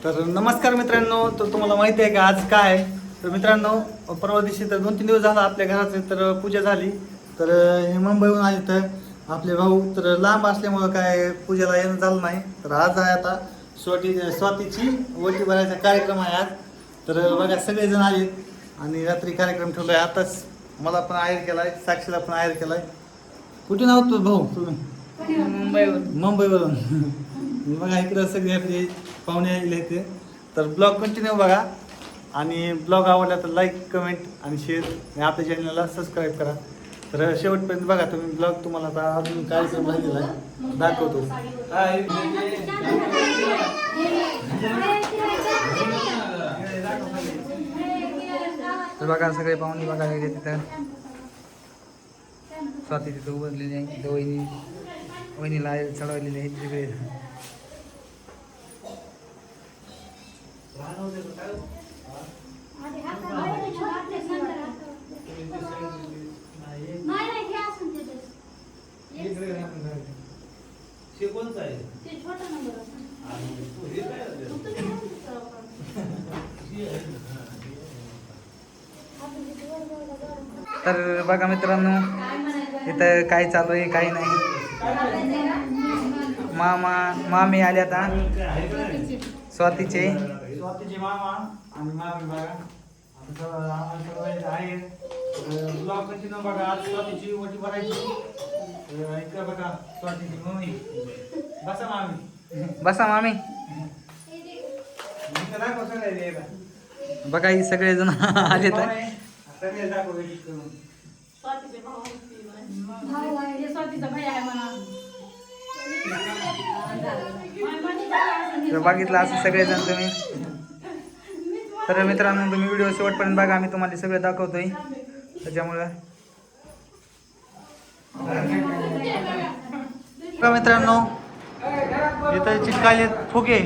तर नमस्कार मित्रांनो. तर तुम्हाला माहिती आहे का आज काय? तर मित्रांनो, परवा दिवशी तर 2-3 दिवस झाला आपल्या घराची तर पूजा झाली. तर हे मुंबईहून आले तर आपले भाऊ तर लांब असल्यामुळं काय पूजेला येणं झालं नाही. तर आज आहे आता स्वातीची ओटी भरायचा कार्यक्रम आहे आज. तर बघा सगळेजण आले आणि रात्री कार्यक्रम ठेवला आहे. आताच मला पण आहेर केलाय, साक्षीला पण आहेर केलाय. कुठे नाव तू भाऊ तुम्ही? मुंबईवरून. बघा इकडं सगळे आपले पाहुणे आलेले आहेत. तर ब्लॉग कंटिन्यू बघा आणि ब्लॉग आवडला तर लाईक, कमेंट आणि शेअर आणि आपल्या चॅनलला सबस्क्राईब करा. तर शेवटपर्यंत बघा तुम्ही ब्लॉग. तुम्हाला आता अजून कार्यक्रम राहिलेला आहे दाखवतो. तर बघा सगळे पाहुणे बघा तिथं स्वाती तिथं उभारलेली आहे. तिथं वहिनीला चढवलेली आहे तिकडे. तर बघा मित्रांनो इथं काय चालू आहे काही नाही. मामी आले आता स्वातीचे मामा आणि मामी बघा आहे. ब्लॉग कंटिन्यू बघा. आज स्वातीची ओटी भरायची. इकडं बघा स्वातीची मम्मी. बसा मामी. दाखव सगळे बघा ही सगळेजण आले तर सगळे दाखव. बघितलं असं सगळेजण तुम्ही. तर मित्रांनो तुम्ही व्हिडिओ शेवटपर्यंत बघा. आम्ही तुम्हाला सगळं दाखवतोय त्याच्यामुळं. मित्रांनो इथं चिटकाले फुगे.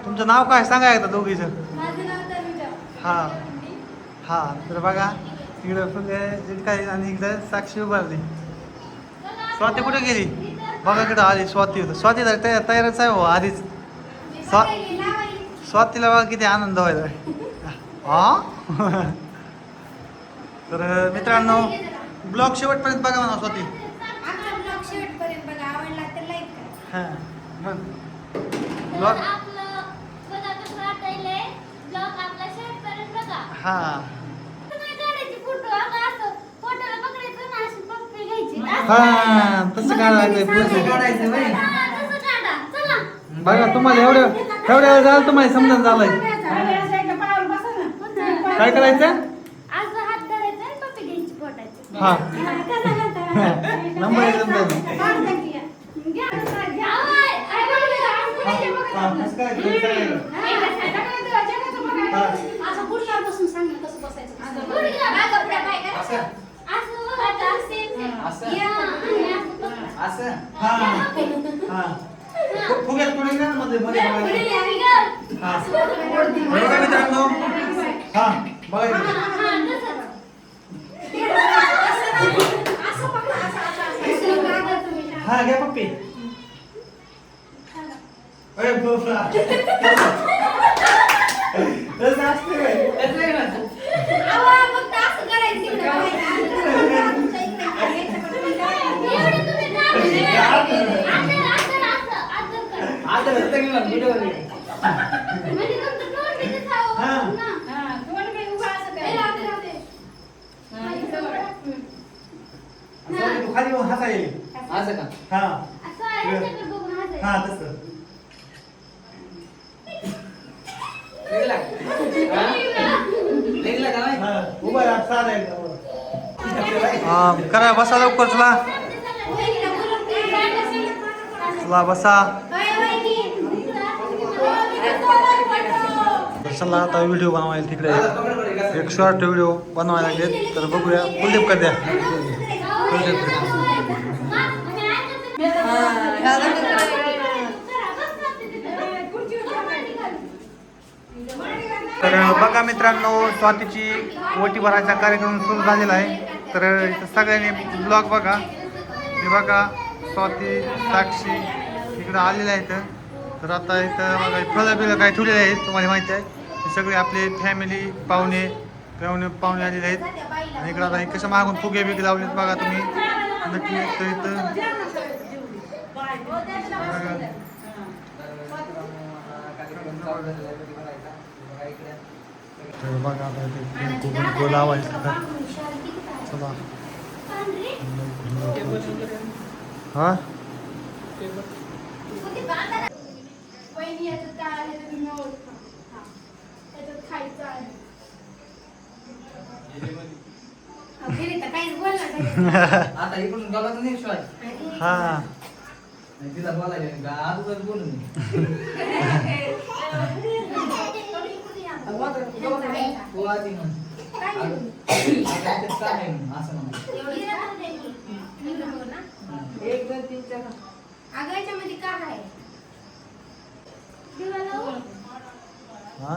तुमचं नाव काय सांगा एकदा दोघीचं? हा तर बघा इकडं फुगे चिटकाले आणि इकडं साक्षी उभारली. स्वाती कुठे गेली? बघा इकडं आली स्वाती. होतं स्वाती तयारच आहे हो आधीच. स्वातीला बघा किती आनंद व्हायला. हा तर मित्रांनो ब्लॉग शेवटपर्यंत बघा म्हणा स्वाती. हां मग ब्लॉग हां हां तसं काढायचं बघा. तुम्हाला एवढ्या वेळ झालं तुम्हाला समजून झालंय काय करायचं. हा नंबर फुग्यात पुढे ना मध्ये मित्रांनो. हा बघा हा घ्या पप्पी. खाली हसा येईल असं का? हा तसं उभा करा. बसा लवकर. चला बसा. चला आता व्हिडिओ बनवायला तिकडे एक शॉर्ट व्हिडिओ बनवायला लागेल. तर बघूया. कुलदीप कर द्या. तर बघा मित्रांनो स्वातीची ओटी भरायचा कार्यक्रम सुरू झालेला आहे. तर सगळ्यांनी ब्लॉग बघा. हे बघा स्वाती साक्षी इकडं आलेल्या आहेत. तर आता इथं बघा फळं बिळं काय ठेवलेले आहेत तुम्हाला माहिती आहे हे सगळे आपले फॅमिली पाहुणे पाहुणे आलेले आहेत आणि इकडं आता हे कसं मागून फुगे बिगे लावलेत बघा तुम्ही नक्की तर इथं तर बघा आता इथे लावायचं चला हा आता इकडून गावात नाही शॉट हा तिला बोलायला का अगोदर बोलून हा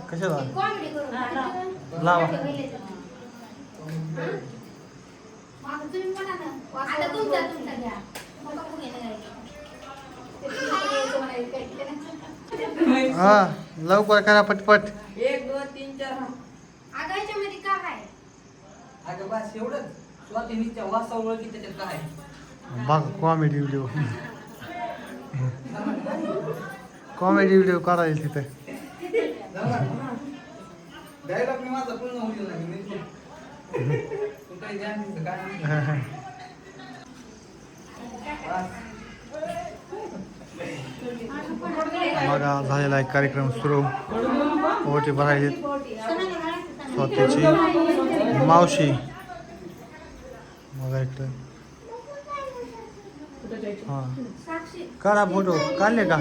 कशाला लावा हा लवकर करा पटपट 1 2 3 4 आगायच्या मध्ये काय आहे अगं बस एवढंच स्वातीनीच्या वासा ओळखी त्याच्यात काय बघ कॉमेडी व्हिडिओ कॉमेडी व्हिडिओ करायला तिथे डायलॉग मी माझा पूर्ण होईल नाही तू काही ध्यान दिसतं काय बघा झालेला एक कार्यक्रम सुरू ओटी भरायची स्वतःची मावशी बघा इकडे हा काढा फोटो काढले का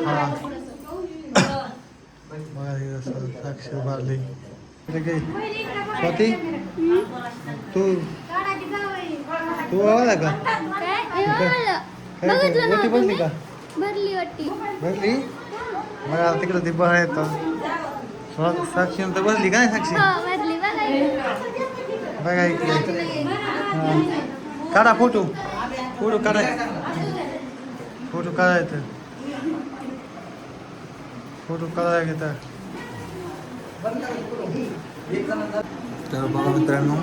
हा बघा साक्षी उभारली स्वाती तू तू आला का वटी बसली का बसली बघा तिकडे ती बघा येतं साक्षी नंतर बसली काय साक्षी बघा इकडे काढा फोटो फोटो काढायचं फोटो काढायचं फोटो काढायचं तर बघा मित्रांनो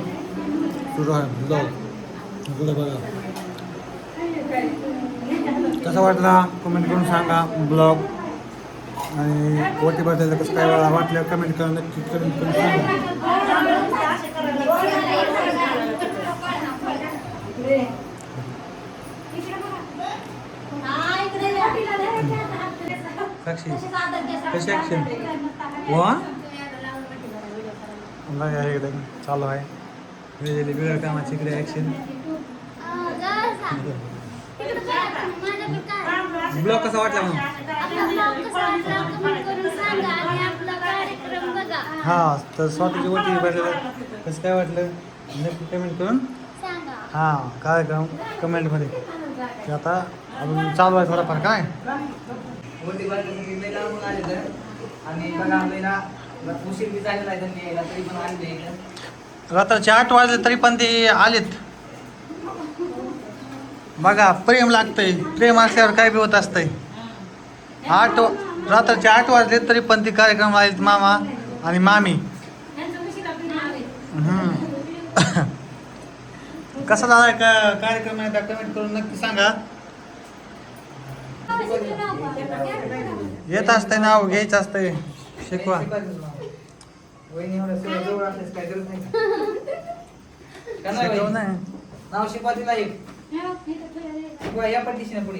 सुरू आहे ब्लॉग इकडे बघा कसा वाटला कमेंट करून सांगा ब्लॉग आणि ओटी बद्दल कसं काय वाटलं कमेंट करून नक्की कमेंट करून सांगा साक्षी कशी ॲक्शन वा बघा एकदम चालू आहे वेगवेगळी बिघड कामाची इकडे ॲक्शन ब्लॉग कसा वाटला म्हणून हा तर स्वतःची ओटी भेटलं कसं काय वाटलं नक्की कमेंट करून हां कार्यक्रम कमेंटमध्ये ते आता अजून चालू आहे थोडाफार काय मोठी बायकोसाठी लई लांबून आले तर आणि बघा आम्हाला उशीर बी झालेला आहे त्यांनी यायला तरी पण आले इकडे रात्रीचे 8 वाजले तरी पण ते आलेत बघा प्रेम लागतंय प्रेम असल्यावर काय बी होत असतंय रात्रीचे 8 वाजले तरी पण ते कार्यक्रम आलेत मामा आणि मामी कसा झाला कार्यक्रम आहे त्या कमेंट करून नक्की सांगा येत असतंय नाव घ्यायचं असतंय शिकवा वहिनी एवढं सगळं जवळ असल्यास काय गरज नाही का नाही शिकव वहिनी? नाही नाव शिकवा तिला एक शिकवा या पट्टीशी ना पुढे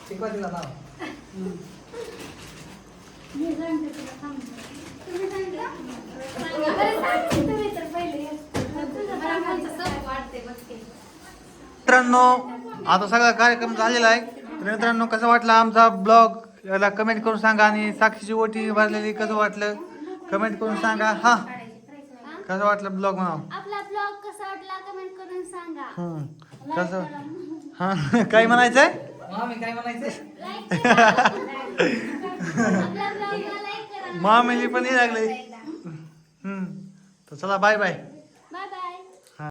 शिकवा तिला नाव मित्रांनो आता सगळा कार्यक्रम झालेला आहे तर मित्रांनो कसं वाटलं आमचा ब्लॉग याला कमेंट करून सांगा आणि साक्षीची ओटी भरलेली कसं वाटलं कमेंट करून सांगा हा कसं वाटलं ब्लॉग म्हणावं आपला ब्लॉग कसा वाटला कमेंट करून सांगा कसं हा काय म्हणायचंय मामी काय म्हणायचं आपला ब्लॉगला लाईक करा मामिली पण ये लागले तर चला बाय बाय बाय बाय